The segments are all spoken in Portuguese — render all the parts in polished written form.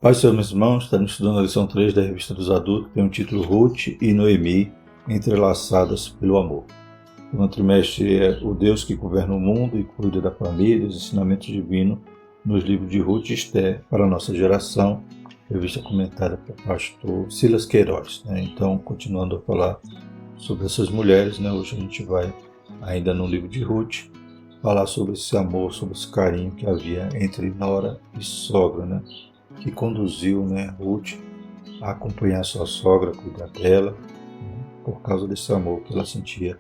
Paz, seus meus irmãos, estamos estudando a lição 3 da Revista dos Adultos, que tem o título Ruth e Noemi, entrelaçadas pelo amor. O trimestre é o Deus que governa o mundo e cuida da família, os ensinamentos divinos nos livros de Ruth e Esther para a nossa geração, revista comentada pelo pastor Silas Queiroz. Então, continuando a falar sobre essas mulheres, hoje a gente vai, ainda no livro de Ruth, falar sobre esse amor, sobre esse carinho que havia entre nora e sogra, que conduziu Ruth a acompanhar sua sogra, cuidar dela, por causa desse amor que ela sentia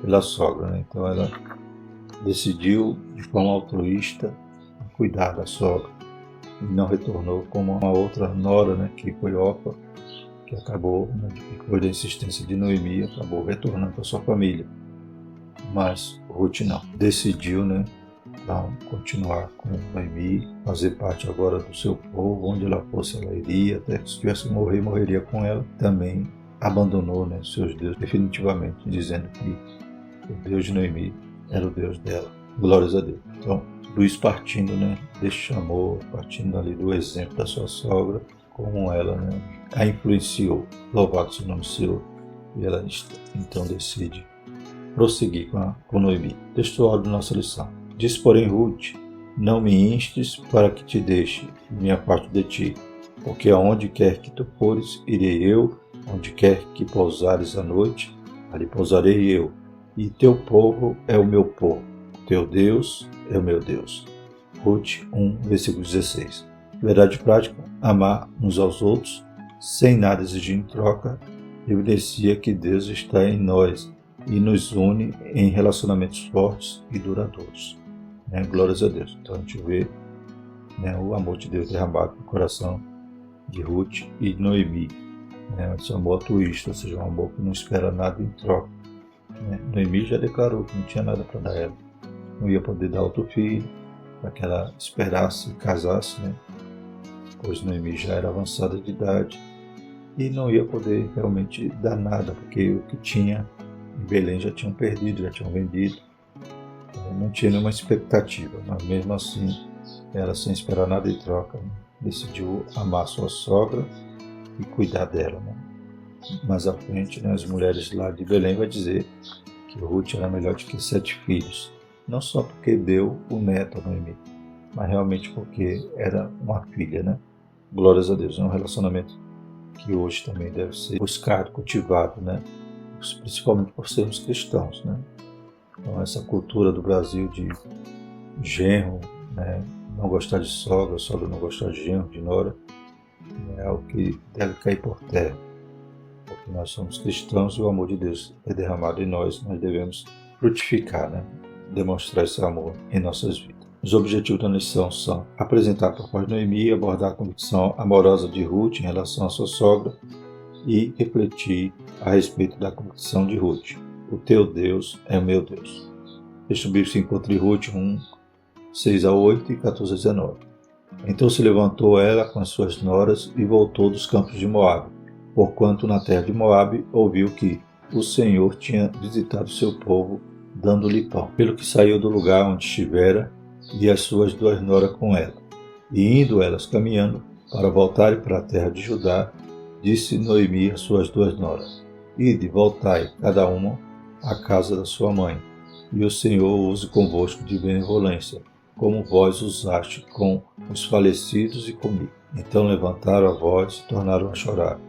pela sogra. Então ela decidiu, de forma altruísta, cuidar da sogra e não retornou como uma outra nora, que foi Orfa, que acabou, depois da insistência de Noemi, acabou retornando para sua família. Mas Ruth não, decidiu, continuar com Noemi, fazer parte agora do seu povo, onde ela fosse ela iria, até que se tivesse que morrer, morreria com ela. Também abandonou seus deuses definitivamente, dizendo que o Deus de Noemi era o Deus dela. Glórias a Deus. Então, Luís partindo deste amor, partindo ali do exemplo da sua sogra, como ela a influenciou. Louvado seja o nome do Senhor. E ela então decide prosseguir com Noemi. Textual de nossa lição. Diz, porém, Ruth: não me instes para que te deixe minha parte de ti, porque aonde quer que tu fores, irei eu, onde quer que pousares à noite, ali pousarei eu, e teu povo é o meu povo, teu Deus é o meu Deus. Ruth 1, versículo 16. Verdade prática: amar uns aos outros, sem nada exigir em troca, evidencia que Deus está em nós e nos une em relacionamentos fortes e duradouros. Glórias a Deus. Então a gente vê o amor de Deus derramado no coração de Ruth e Noemi. Esse amor altruísta, ou seja, um amor que não espera nada em troca. Noemi já declarou que não tinha nada para dar a ela. Não ia poder dar outro filho para que ela esperasse e casasse, pois Noemi já era avançada de idade e não ia poder realmente dar nada, porque o que tinha em Belém já tinham perdido, já tinham vendido. Não tinha nenhuma expectativa, mas mesmo assim, ela, sem esperar nada em troca, decidiu amar sua sogra e cuidar dela. Mais à frente, as mulheres lá de Belém vão dizer que Ruth era melhor do que 7 filhos, não só porque deu o neto a Noemi, mas realmente porque era uma filha. Glórias a Deus. É um relacionamento que hoje também deve ser buscado, cultivado, principalmente por sermos cristãos. Então, essa cultura do Brasil de genro, não gostar de sogra, sogra não gostar de genro, de nora, é algo que deve cair por terra. Porque nós somos cristãos e o amor de Deus é derramado em nós devemos frutificar, demonstrar esse amor em nossas vidas. Os objetivos da lição são apresentar a proposta de Noemi, abordar a convicção amorosa de Ruth em relação à sua sogra e refletir a respeito da convicção de Ruth. O teu Deus é o meu Deus. Este bíblico se encontra em Ruth 1, 6 a 8 e 14 a 19. Então se levantou ela com as suas noras e voltou dos campos de Moabe, porquanto na terra de Moabe ouviu que o Senhor tinha visitado seu povo, dando-lhe pão. Pelo que saiu do lugar onde estivera, e as suas 2 noras com ela. E indo elas caminhando para voltarem para a terra de Judá, disse Noemi às suas 2 noras: ide, voltai, cada uma à casa da sua mãe, e o Senhor use convosco de benevolência, como vós usaste com os falecidos e comigo. Então levantaram a voz e tornaram a chorar.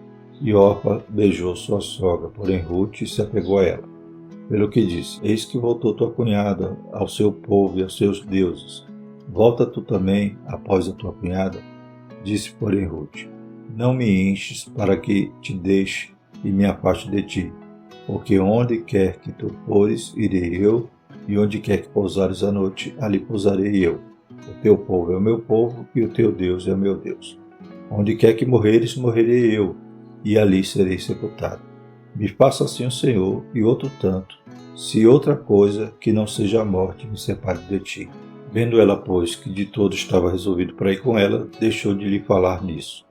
E Orfa beijou sua sogra, porém Ruth se apegou a ela. Pelo que disse: eis que voltou tua cunhada ao seu povo e aos seus deuses. Volta tu também após a tua cunhada? Disse, porém, Ruth: não me enches para que te deixe e me afaste de ti, porque onde quer que tu fores, irei eu, e onde quer que pousares à noite, ali pousarei eu. O teu povo é o meu povo, e o teu Deus é o meu Deus. Onde quer que morreres, morrerei eu, e ali serei sepultado. Me faça assim o Senhor, e outro tanto, se outra coisa que não seja a morte me separe de ti. Vendo ela, pois, que de todo estava resolvido para ir com ela, deixou de lhe falar nisso.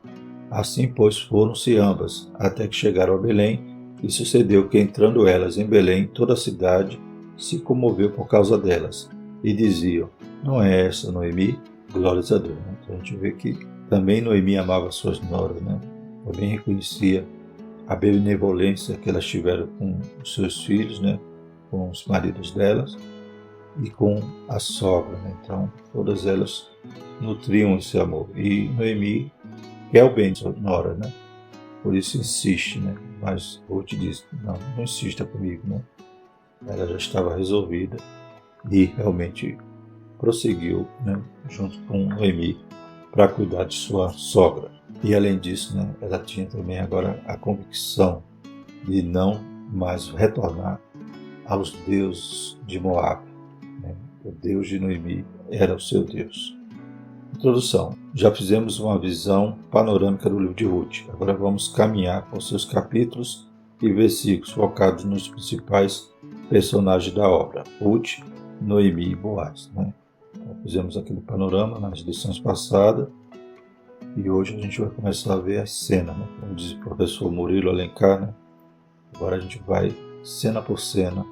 Assim, pois, foram-se ambas, até que chegaram a Belém, e sucedeu que, entrando elas em Belém, toda a cidade se comoveu por causa delas, e diziam: não é essa Noemi? Glórias a Deus. Então a gente vê que Também Noemi amava suas noras, né? Também reconhecia a benevolência que elas tiveram com os seus filhos, né? Com os maridos delas e com a sogra, né? Então, todas elas nutriam esse amor. E Noemi quer o bem de sua nora, né? Por isso insiste, né? Mas Ruth diz, não insista comigo, né? Ela já estava resolvida e realmente prosseguiu, né? Junto com Noemi para cuidar de sua sogra. E além disso, né? Ela tinha também agora a convicção de não mais retornar aos deuses de Moab, né? O Deus de Noemi era o seu Deus. Introdução. Já fizemos uma visão panorâmica do livro de Ruth. Agora vamos caminhar com seus capítulos e versículos focados nos principais personagens da obra: Ruth, Noemi e Boaz, né? Então, fizemos aquele panorama nas lições passadas e hoje a gente vai começar a ver as cenas, né? Como diz o professor Murilo Alencar, né? Agora a gente vai, cena por cena,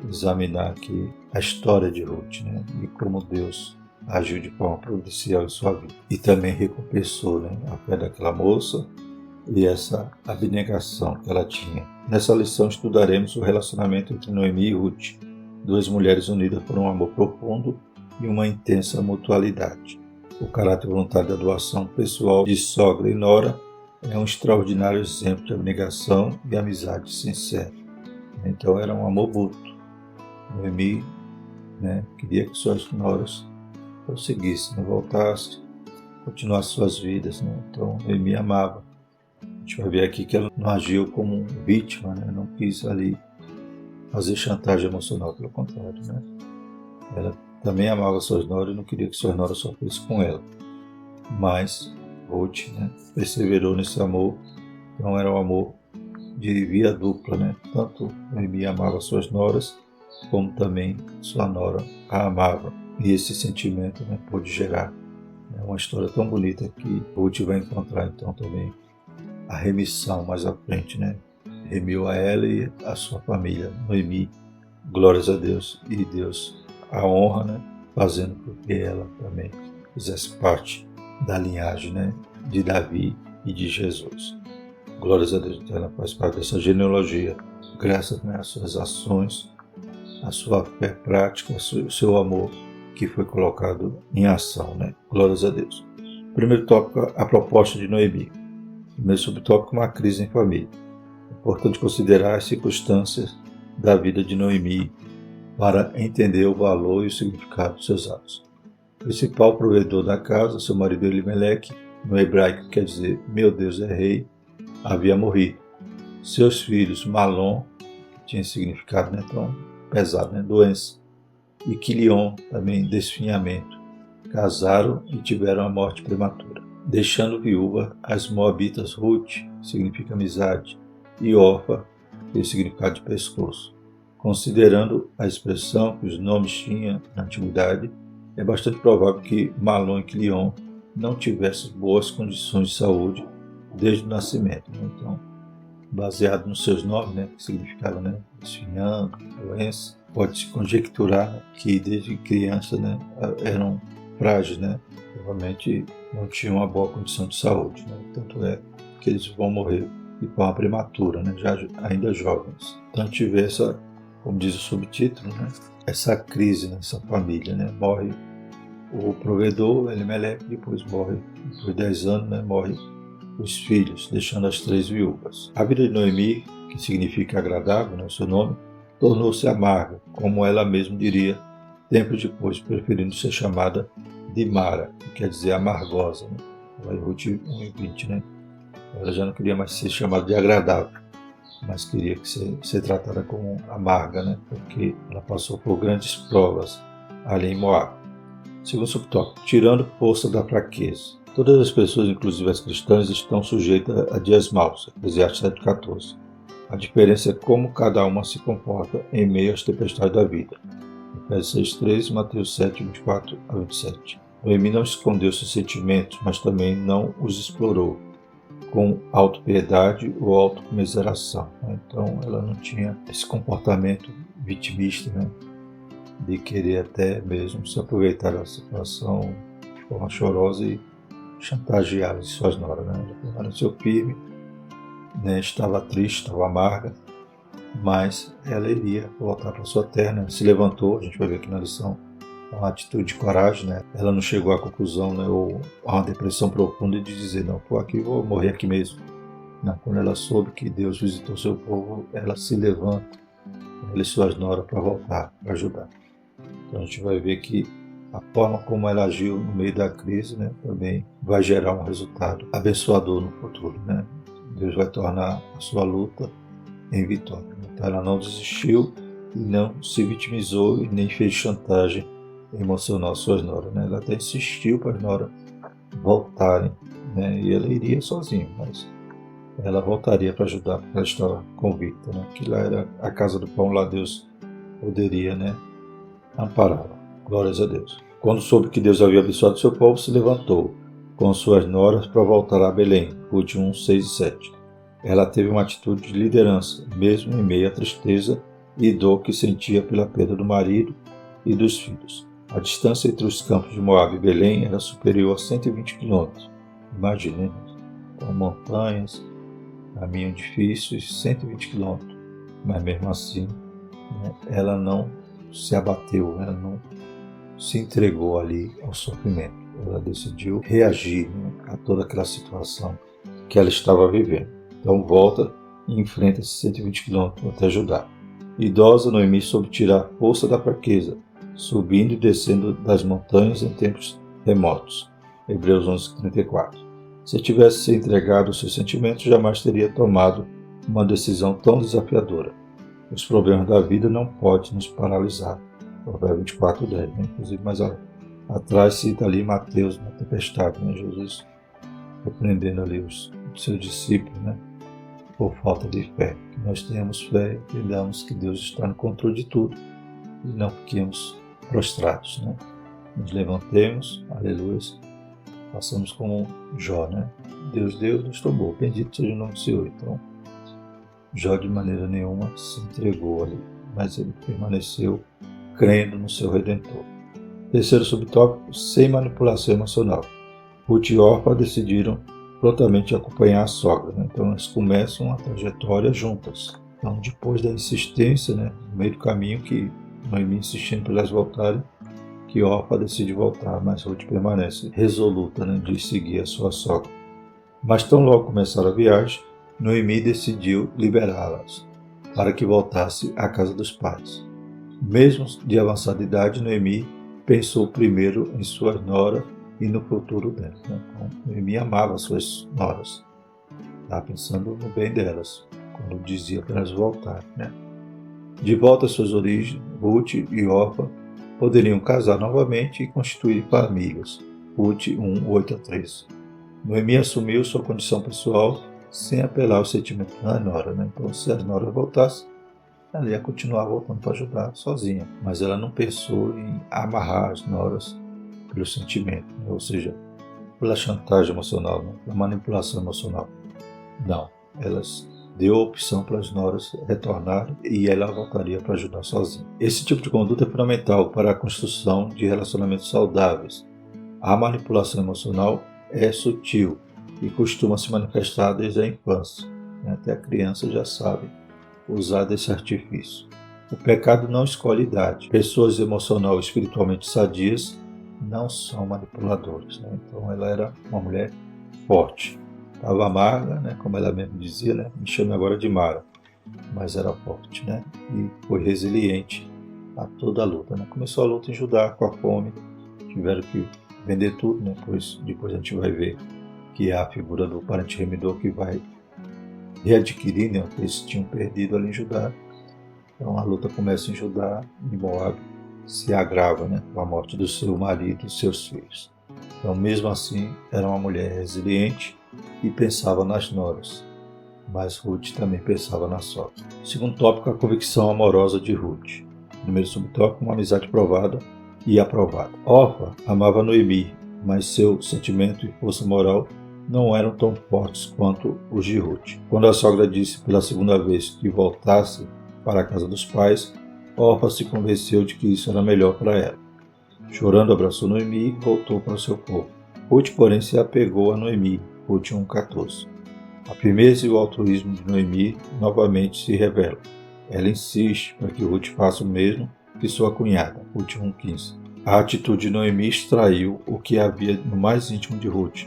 examinar aqui a história de Ruth, né? E como Deus agiu de forma providencial em sua vida. E também recompensou, né, a fé daquela moça e essa abnegação que ela tinha. Nessa lição estudaremos o relacionamento entre Noemi e Ruth, duas mulheres unidas por um amor profundo e uma intensa mutualidade. O caráter voluntário da doação pessoal de sogra e nora é um extraordinário exemplo de abnegação e amizade sincera. Então era um amor mútuo. Noemi, né, queria que suas noras prosseguisse, né, voltasse, continuasse suas vidas, né? Então Noemi amava. A gente vai ver aqui que ela não agiu como vítima, né? Não quis ali fazer chantagem emocional, pelo contrário, né? Ela também amava suas noras e não queria que suas noras sofressem com ela. Mas Ruth, né, perseverou nesse amor. Então era um amor de via dupla, né? Tanto Noemi amava suas noras, como também sua nora a amava. E esse sentimento, né, pôde gerar, né, uma história tão bonita que Ruth vai encontrar então também a remissão mais à frente, né? Remiu a ela e a sua família, Noemi, glórias a Deus, e Deus a honra, né, fazendo com que ela também fizesse parte da linhagem, né, de Davi e de Jesus. Glórias a Deus, então ela faz parte dessa genealogia, graças, né, às suas ações, à sua fé prática, ao seu amor que foi colocado em ação, né? Glórias a Deus. Primeiro tópico, a proposta de Noemi. Primeiro subtópico, uma crise em família. É importante considerar as circunstâncias da vida de Noemi para entender o valor e o significado dos seus atos. O principal provedor da casa, seu marido Elimeleque, no hebraico quer dizer meu Deus é rei, havia morrido. Seus filhos Malom, que tinha significado, né, tão pesado, né, doença, e Quilion, também desfinhamento, casaram e tiveram a morte prematura, deixando viúva as moabitas Ruth, que significa amizade, e Orfa, que tem o significado de pescoço. Considerando a expressão que os nomes tinham na antiguidade, é bastante provável que Malom e Quilion não tivessem boas condições de saúde desde o nascimento, né? Então, baseado nos seus nomes, né, que significavam, né, desfinhando, doença, pode-se conjecturar que desde criança, né, eram frágeis, né, provavelmente não tinham uma boa condição de saúde, né, tanto é que eles vão morrer de forma prematura, né, já ainda jovens. Então tive essa, como diz o subtítulo, né, essa crise nessa família, né, morre o provedor, Elimeleque, depois morre, depois de 10 anos, né, morre os filhos, deixando as 3 viúvas. A vida de Noemi, que significa agradável, né, o seu nome, tornou-se amarga, como ela mesma diria, tempos depois, preferindo ser chamada de Mara, que quer dizer amargosa, né? Ela em Ruth 1:20, né? Ela já não queria mais ser chamada de agradável, mas queria que ser tratada como amarga, né? Porque ela passou por grandes provas ali em Moab. Segundo subtópico, tirando força da fraqueza. Todas as pessoas, inclusive as cristãs, estão sujeitas a dias maus, Eclesiastes 7:14. A diferença é como cada uma se comporta em meio às tempestades da vida. Efésios 6:13, Mateus 7:24-27. Noemi não escondeu seus sentimentos, mas também não os explorou com autopiedade ou autocomiseração, né? Então ela não tinha esse comportamento vitimista, né, de querer até mesmo se aproveitar da situação de forma chorosa e chantagear suas noras, né? Ela permaneceu firme, né? Estava triste, estava amarga, mas ela iria voltar para sua terra, né? Se levantou, a gente vai ver aqui na lição, uma atitude de coragem, né? Ela não chegou à conclusão, né, ou a uma depressão profunda de dizer, não, estou aqui, vou morrer aqui mesmo. Não, quando ela soube que Deus visitou seu povo, ela se levanta, ela e suas noras, para voltar, para ajudar. Então a gente vai ver que a forma como ela agiu no meio da crise, né, também vai gerar um resultado abençoador no futuro, né? Deus vai tornar a sua luta em vitória. Então ela não desistiu e não se vitimizou e nem fez chantagem emocional às suas noras, né? Ela até insistiu para as noras voltarem, né? E ela iria sozinha, mas ela voltaria para ajudar, porque ela estava convicta, né? Que lá era a casa do pão, lá Deus poderia, né, ampará-la. Glórias a Deus. Quando soube que Deus havia abençoado seu povo, se levantou com suas noras para voltar a Belém. Ruth 1, 6 e 7. Ela teve uma atitude de liderança, mesmo em meio à tristeza e dor que sentia pela perda do marido e dos filhos. A distância entre os campos de Moabe e Belém era superior a 120 quilômetros. Imaginem, então, montanhas, caminho difícil, 120 quilômetros. Mas mesmo assim, né, ela não se abateu, ela não se entregou ali ao sofrimento. Ela decidiu reagir, né, a toda aquela situação que ela estava vivendo. Então volta e enfrenta esses 120 quilômetros até ajudar. Idosa, Noemi soube tirar a força da fraqueza, subindo e descendo das montanhas em tempos remotos. Hebreus 11:34. Se tivesse se entregado aos seus sentimentos, jamais teria tomado uma decisão tão desafiadora. Os problemas da vida não podem nos paralisar. Provérbios 24:10, né? Inclusive, mais atrás cita ali Mateus na tempestade, né? Jesus repreendendo ali os seus discípulos, né, por falta de fé. Que nós tenhamos fé e entendamos que Deus está no controle de tudo e não fiquemos prostrados, né? Nos levantemos, aleluia, façamos como Jó, né? Deus deu, Deus tomou, bendito seja o nome do Senhor. Então, Jó de maneira nenhuma se entregou ali, mas ele permaneceu crendo no seu Redentor. Terceiro subtópico, sem manipulação emocional. Ruth e Orfa decidiram prontamente acompanhar a sogra, né? Então elas começam a trajetória juntas. Então depois da insistência, né, no meio do caminho, que Noemi insistindo para elas voltarem, que Orfa decide voltar, mas Ruth permanece resoluta, né, de seguir a sua sogra. Mas tão logo começaram a viagem, Noemi decidiu liberá-las para que voltasse à casa dos pais. Mesmo de avançada idade, Noemi pensou primeiro em sua nora e no futuro dela, né? Então, Noemi amava suas noras, estava pensando no bem delas, quando dizia para elas voltarem, né? De volta às suas origens, Ruth e Orfa poderiam casar novamente e constituir famílias. Ruth 1, 8 a 13. Noemi assumiu sua condição pessoal sem apelar aos sentimentos da nora, né? Então, se as noras voltassem, ela ia continuar voltando para ajudar sozinha, mas ela não pensou em amarrar as noras pelo sentimento, né? Ou seja, pela chantagem emocional, né? Pela manipulação emocional. Não, elas deu a opção para as noras retornarem e ela voltaria para ajudar sozinha. Esse tipo de conduta é fundamental para a construção de relacionamentos saudáveis. A manipulação emocional é sutil e costuma se manifestar desde a infância, né? Até a criança já sabe usar desse artifício. O pecado não escolhe idade. Pessoas emocional e espiritualmente sadias não são manipuladores, né? Então ela era uma mulher forte. Estava amarga, né? Como ela mesmo dizia, né? Me chame agora de Mara. Mas era forte, né? E foi resiliente a toda a luta, né? Começou a luta em Judá com a fome. Tiveram que vender tudo, né? Depois a gente vai ver que é a figura do parente remidor que vai readquirir, né, o que eles tinham perdido ali em Judá. Então a luta começa em Judá e Moabe se agrava, né, com a morte do seu marido e seus filhos. Então mesmo assim era uma mulher resiliente e pensava nas noras, mas Ruth também pensava na sogra. Segundo tópico, a convicção amorosa de Ruth. Primeiro subtópico, uma amizade provada e aprovada. Orfa amava Noemi, mas seu sentimento e força moral não eram tão fortes quanto os de Ruth. Quando a sogra disse pela segunda vez que voltasse para a casa dos pais, Orfa se convenceu de que isso era melhor para ela. Chorando, abraçou Noemi e voltou para o seu povo. Ruth, porém, se apegou a Noemi, Ruth 1,14. A firmeza e o altruísmo de Noemi novamente se revelam. Ela insiste para que Ruth faça o mesmo que sua cunhada, Ruth 1,15. A atitude de Noemi extraiu o que havia no mais íntimo de Ruth,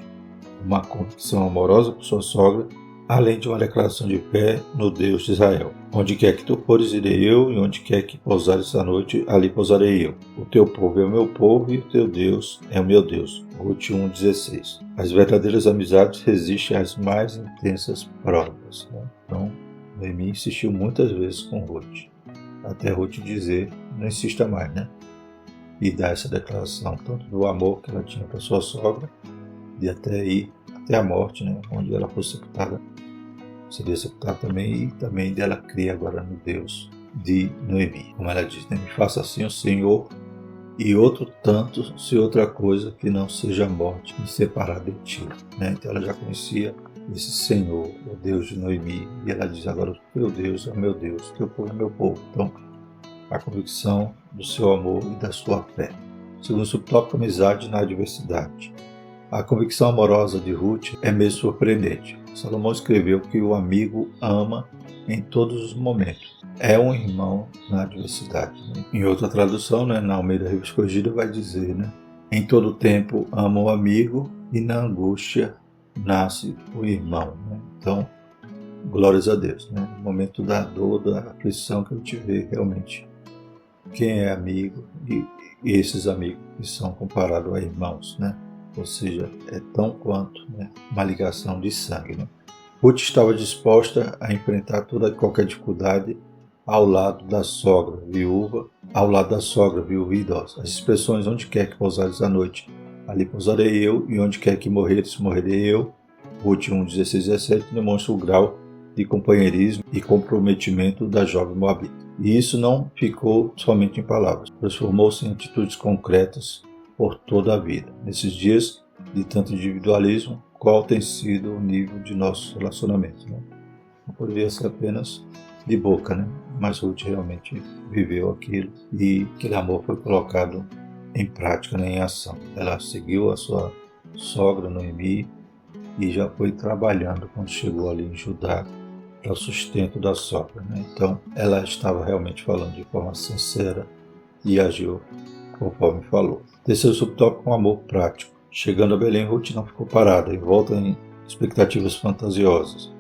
uma convicção amorosa por sua sogra, além de uma declaração de fé no Deus de Israel. Onde quer que tu fores, irei eu, e onde quer que pousares essa noite, ali pousarei eu. O teu povo é o meu povo, e o teu Deus é o meu Deus. Ruth 1,16. As verdadeiras amizades resistem às mais intensas provas. Então, Noemi insistiu muitas vezes com Ruth, até Ruth dizer, não insista mais, e dar essa declaração, tanto do amor que ela tinha para sua sogra, de até ir até a morte, onde ela foi sepultada, seria sepultada também, e também dela crer agora no Deus de Noemi. Como ela diz, me faça assim o Senhor, e outro tanto, se outra coisa que não seja a morte me separar de ti. Então ela já conhecia esse Senhor, o Deus de Noemi, e ela diz agora, o teu Deus é o meu Deus, o teu povo é o meu povo. Então, a convicção do seu amor e da sua fé. Segundo o subtópico, amizade na adversidade. A convicção amorosa de Ruth é mesmo surpreendente. Salomão escreveu que o amigo ama em todos os momentos. É um irmão na adversidade. Em outra tradução, na Almeida Revista Corrigida, vai dizer, em todo tempo ama o amigo e na angústia nasce o irmão. Então, glórias a Deus. No momento da dor, da aflição que eu tive realmente quem é amigo e esses amigos que são comparados a irmãos, ou seja, é tão quanto uma ligação de sangue. Ruth estava disposta a enfrentar toda e qualquer dificuldade ao lado da sogra viúva e idosa. As expressões onde quer que pousares à noite, ali pousarei eu, e onde quer que morreres, morrerei eu, Ruth 1,16 e 17, demonstra o grau de companheirismo e comprometimento da jovem moabita. E isso não ficou somente em palavras, transformou-se em atitudes concretas por toda a vida. Nesses dias de tanto individualismo, qual tem sido o nível de nossos relacionamentos? Não poderia ser apenas de boca, mas Ruth realmente viveu aquilo e aquele amor foi colocado em prática, em ação. Ela seguiu a sua sogra Noemi e já foi trabalhando quando chegou ali em Judá para o sustento da sogra. Então, ela estava realmente falando de forma sincera e agiu conforme falou. Terceiro subtópico, um amor prático. Chegando a Belém, Ruth não ficou parada, envolta em expectativas fantasiosas.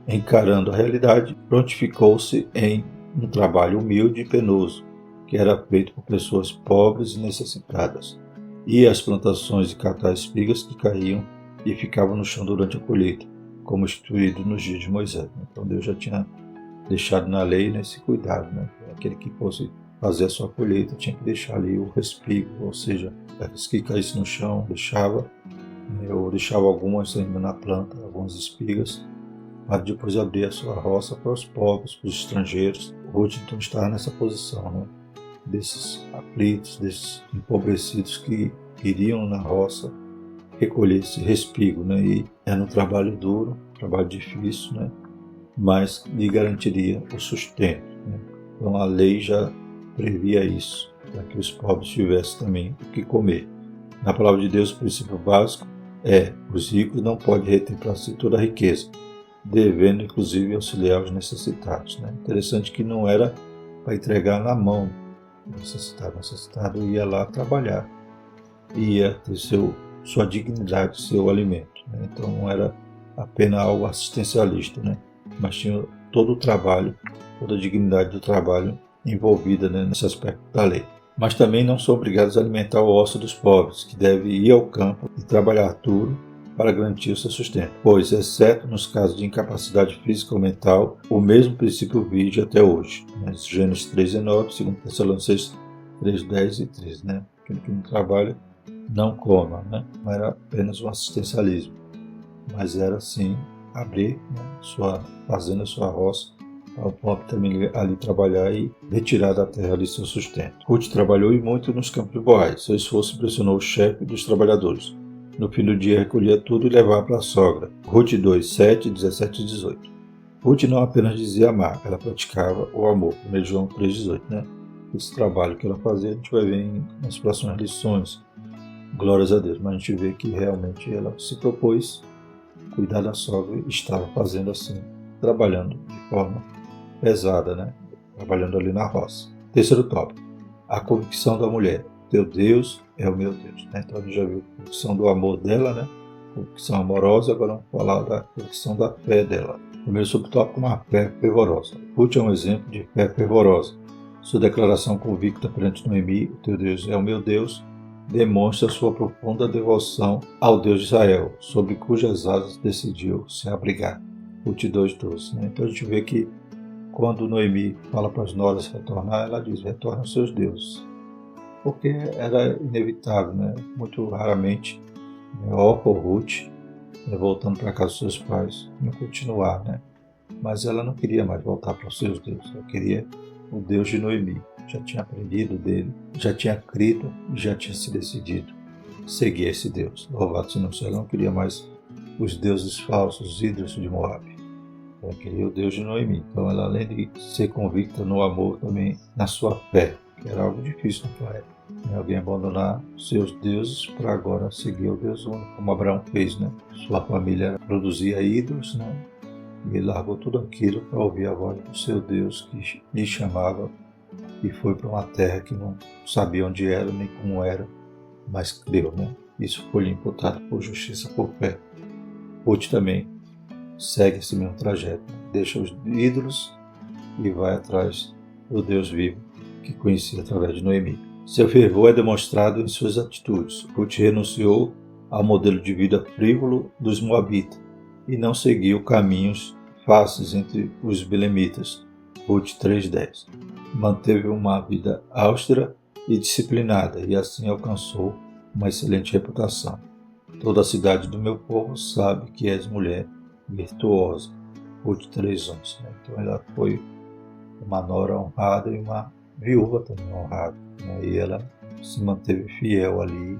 Encarando a realidade, prontificou-se em um trabalho humilde e penoso, que era feito por pessoas pobres e necessitadas. E as plantações de catar espigas que caíam e ficavam no chão durante a colheita, como instituído nos dias de Moisés. Então Deus já tinha deixado na lei esse cuidado. Aquele que fosse fazer a sua colheita tinha que deixar ali o respigo, ou seja, as que caísse no chão deixava, ou deixava algumas ainda na planta, algumas espigas, para depois abrir a sua roça para os pobres, para os estrangeiros. Ruth então estava nessa posição, desses aflitos, desses empobrecidos que iriam na roça recolher esse respigo, e era um trabalho duro, trabalho difícil, mas lhe garantiria o sustento. Então a lei já previa isso, para que os pobres tivessem também o que comer. Na palavra de Deus, o princípio básico é: os ricos não podem reter para si toda a riqueza, devendo inclusive auxiliar os necessitados. Interessante que não era para entregar na mão do necessitado. O necessitado ia lá trabalhar, ia ter sua dignidade, seu alimento. Então não era apenas algo assistencialista, mas tinha todo o trabalho, toda a dignidade do trabalho envolvida nesse aspecto da lei. Mas também não são obrigados a alimentar o ócio dos pobres, que devem ir ao campo e trabalhar duro para garantir o seu sustento. Pois, exceto nos casos de incapacidade física ou mental, o mesmo princípio vige até hoje. Gênesis 3,9, 2 Tessalonicenses 3,10 e 13. Aquele que não trabalha não coma, não era apenas um assistencialismo, mas era sim abrir sua fazenda, sua roça, para o pobre também ali trabalhar e retirar da terra ali seu sustento. Ruth trabalhou e muito nos campos de Boaz. Seu esforço impressionou o chefe dos trabalhadores. No fim do dia recolhia tudo e levava para a sogra. Ruth 2, 7, 17 e 18. Ruth não apenas dizia amar, ela praticava o amor. 1 João 3, 18. Esse trabalho que ela fazia a gente vai ver nas próximas lições. Glórias a Deus. Mas a gente vê que realmente ela se propôs cuidar da sogra e estava fazendo assim, trabalhando de forma pesada, né? Trabalhando ali na roça. Terceiro tópico, a convicção da mulher. Teu Deus é o meu Deus. Né? Então a gente já viu a convicção do amor dela, né? Convicção amorosa, agora vamos falar da convicção da fé dela. Primeiro subtópico, uma fé fervorosa. Ruth é um exemplo de fé fervorosa. Sua declaração convicta perante Noemi, o teu Deus é o meu Deus, demonstra sua profunda devoção ao Deus de Israel, sobre cujas asas decidiu se abrigar. Ruth 2:12. Né? Então a gente vê que quando Noemi fala para as noras retornar, ela diz, retorna aos seus deuses. Porque era inevitável, né? Muito raramente, Orpa ou Ruth, voltando para casa dos seus pais, iam continuar, né? Mas ela não queria mais voltar para os seus deuses, ela queria o Deus de Noemi. Já tinha aprendido dele, já tinha crido e já tinha se decidido seguir esse Deus. Louvado seja o Senhor, ela não queria mais os deuses falsos, os ídolos de Moab. Ela queria o Deus de Noemi. Então ela, além de ser convicta no amor, também na sua fé, que era algo difícil naquela época. Alguém abandonar seus deuses para agora seguir o Deus único, como Abraão fez, né? Sua família produzia ídolos, né? E ele largou tudo aquilo para ouvir a voz do seu Deus que lhe chamava e foi para uma terra que não sabia onde era nem como era, mas creu, né? Isso foi lhe imputado por justiça, por fé. Ruth também segue esse mesmo trajeto, né? Deixa os ídolos e vai atrás do Deus vivo que conhecia através de Noemi. Seu fervor é demonstrado em suas atitudes. Ruth renunciou ao modelo de vida frívolo dos moabitas e não seguiu caminhos fáceis entre os belemitas. Ruth 3:10. Manteve uma vida austera e disciplinada e assim alcançou uma excelente reputação. Toda a cidade do meu povo sabe que és mulher virtuosa. Ruth 3:11. Então ela foi uma nora honrada e uma viúva também honrada. E ela se manteve fiel ali.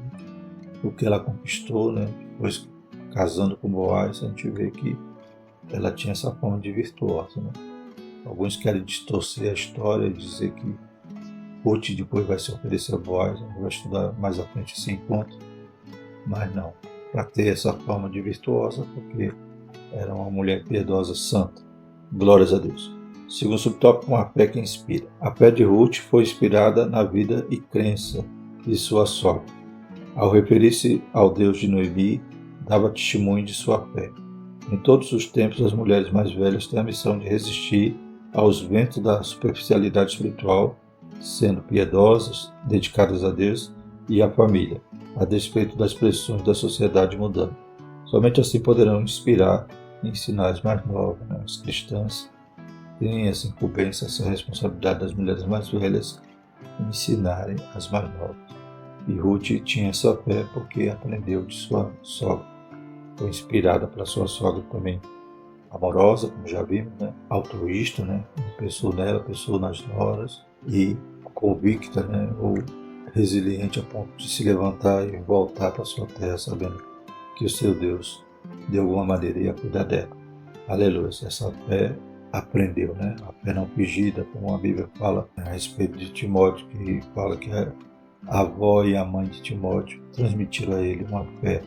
O que ela conquistou, né? Depois casando com Boaz, a gente vê que ela tinha essa fama de virtuosa. Né? Alguns querem distorcer a história e dizer que Ruth depois vai se oferecer a Boaz, a gente vai estudar mais à frente esse encontro, mas não, para ter essa fama de virtuosa, porque era uma mulher piedosa, santa. Glórias a Deus. Segundo subtópico, uma fé que inspira. A fé de Ruth foi inspirada na vida e crença de sua sogra. Ao referir-se ao Deus de Noemi, dava testemunho de sua fé. Em todos os tempos, as mulheres mais velhas têm a missão de resistir aos ventos da superficialidade espiritual, sendo piedosas, dedicadas a Deus e à família, a despeito das pressões da sociedade mudando. Somente assim poderão inspirar e ensinar as mais novas, né? As cristãs têm essa incumbência, essa responsabilidade das mulheres mais velhas ensinarem as mais novas. E Ruth tinha essa fé porque aprendeu de sua sogra. Foi inspirada pela sua sogra também, amorosa, como já vimos, né? Altruísta, né? Pensou nela, pensou nas noras e convicta, né? Ou resiliente a ponto de se levantar e voltar para sua terra, sabendo que o seu Deus, de alguma maneira, ia cuidar dela. Aleluia, essa fé aprendeu, né? A fé não fingida, como a Bíblia fala a respeito de Timóteo, que fala que a avó e a mãe de Timóteo transmitiram a ele uma fé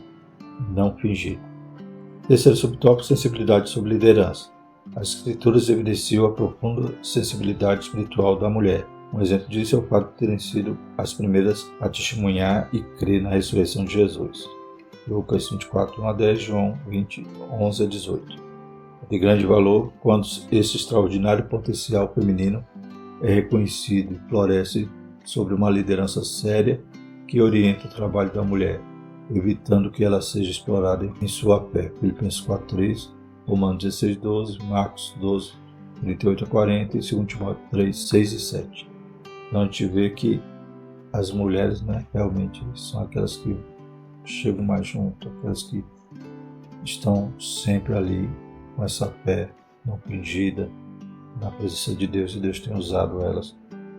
não fingida. Terceiro subtópico, sensibilidade sobre liderança. As Escrituras evidenciam a profunda sensibilidade espiritual da mulher. Um exemplo disso é o fato de terem sido as primeiras a testemunhar e crer na ressurreição de Jesus. Lucas 24:1-10, João 20:11-18. De grande valor quando esse extraordinário potencial feminino é reconhecido e floresce sobre uma liderança séria que orienta o trabalho da mulher, evitando que ela seja explorada em sua fé. Filipenses 4:3, Romanos 16:12, Marcos 12:38-40 e 2 Timóteo 3:6-7. Então a gente vê que as mulheres, né, realmente são aquelas que chegam mais junto, aquelas que estão sempre ali com essa fé não fingida na presença de Deus, e Deus tem usado elas,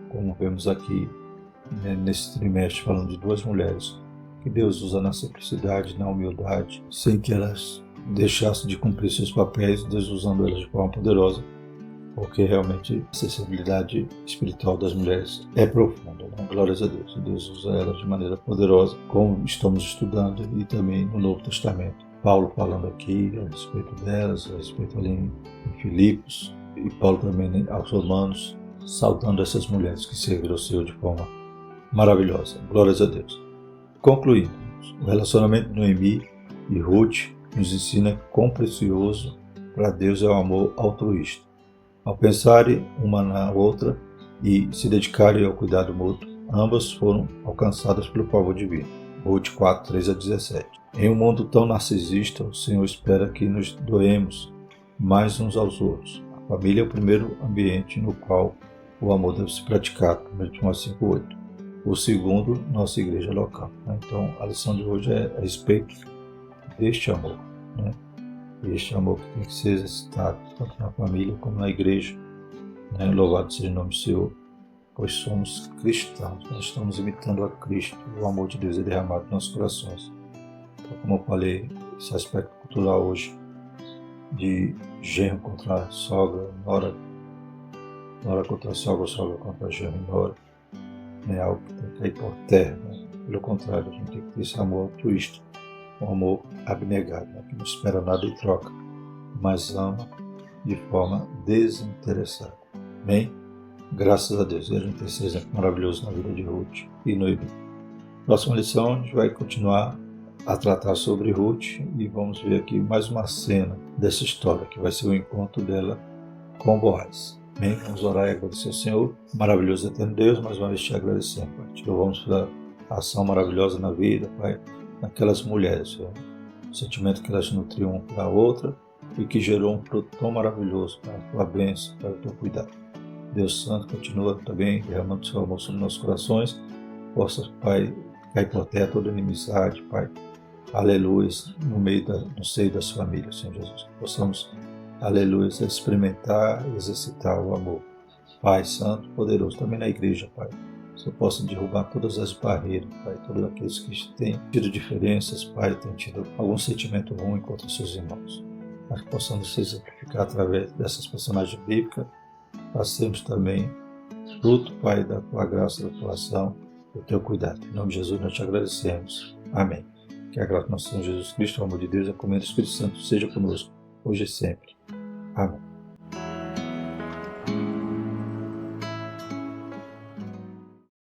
como vemos aqui, né, nesse trimestre, falando de duas mulheres que Deus usa na simplicidade, na humildade, sem que elas deixassem de cumprir seus papéis, Deus usando elas de forma poderosa porque realmente a sensibilidade espiritual das mulheres é profunda, né? Glórias a Deus. Deus usa elas de maneira poderosa, como estamos estudando, e também no Novo Testamento. Paulo falando aqui a respeito delas, a respeito ali em Filipos, e Paulo também aos Romanos, saudando essas mulheres que serviram ao Senhor de forma maravilhosa. Glórias a Deus. Concluindo, o relacionamento de Noemi e Ruth nos ensina quão precioso para Deus é o amor altruísta. Ao pensarem uma na outra e se dedicarem ao cuidado mútuo, ambas foram alcançadas pelo favor divino. Ruth 4, 3-17. Em um mundo tão narcisista, o Senhor espera que nos doemos mais uns aos outros. A família é o primeiro ambiente no qual o amor deve se praticar, 1 Timóteo 5:8. O segundo, nossa igreja local. Então, a lição de hoje é a respeito deste amor, né? Este amor que tem que ser exercitado tanto na família como na igreja, né? Louvado seja o nome do Senhor, pois somos cristãos, nós estamos imitando a Cristo, o amor de Deus é derramado nos nossos corações. Então, como eu falei, esse aspecto cultural hoje de genro contra a sogra, nora contra a sogra, sogra contra a genro e nora, é algo que tem que cair por terra, né? Pelo contrário, a gente tem que ter esse amor altruísta, um amor abnegado, né? Que não espera nada em troca, mas ama de forma desinteressada. Bem, graças a Deus, a gente tem esse exemplo maravilhoso na vida de Ruth e Noemi. Próxima lição, a gente vai continuar a tratar sobre Ruth e vamos ver aqui mais uma cena dessa história, que vai ser o encontro dela com Boaz. Bem, vamos orar e agradecer ao Senhor. Maravilhoso eterno Deus, mais uma vez te agradecemos, Pai. Te louvamos pela ação maravilhosa na vida, Pai, naquelas mulheres, Senhor. O sentimento que elas nutriam uma para a outra e que gerou um fruto tão maravilhoso, Pai, a tua bênção, para o teu cuidado. Deus Santo, continua também derramando o seu amor sobre nossos corações. Possa, Pai, cair por terra toda inimizade, Pai. Aleluia, no seio das famílias, Senhor Jesus. Possamos, aleluia, experimentar e exercitar o amor. Pai Santo, poderoso, também na igreja, Pai. Que eu possa derrubar todas as barreiras, Pai, todos aqueles que têm tido diferenças, Pai, têm tido algum sentimento ruim contra seus irmãos. Mas que possamos se exemplificar através dessas personagens bíblicas, para sermos também fruto, Pai, da tua graça, da tua ação, do teu cuidado. Em nome de Jesus nós te agradecemos. Amém. Que a graça do nosso Senhor Jesus Cristo, o amor de Deus e a comunhão do Espírito Santo seja conosco, hoje e sempre. Amém.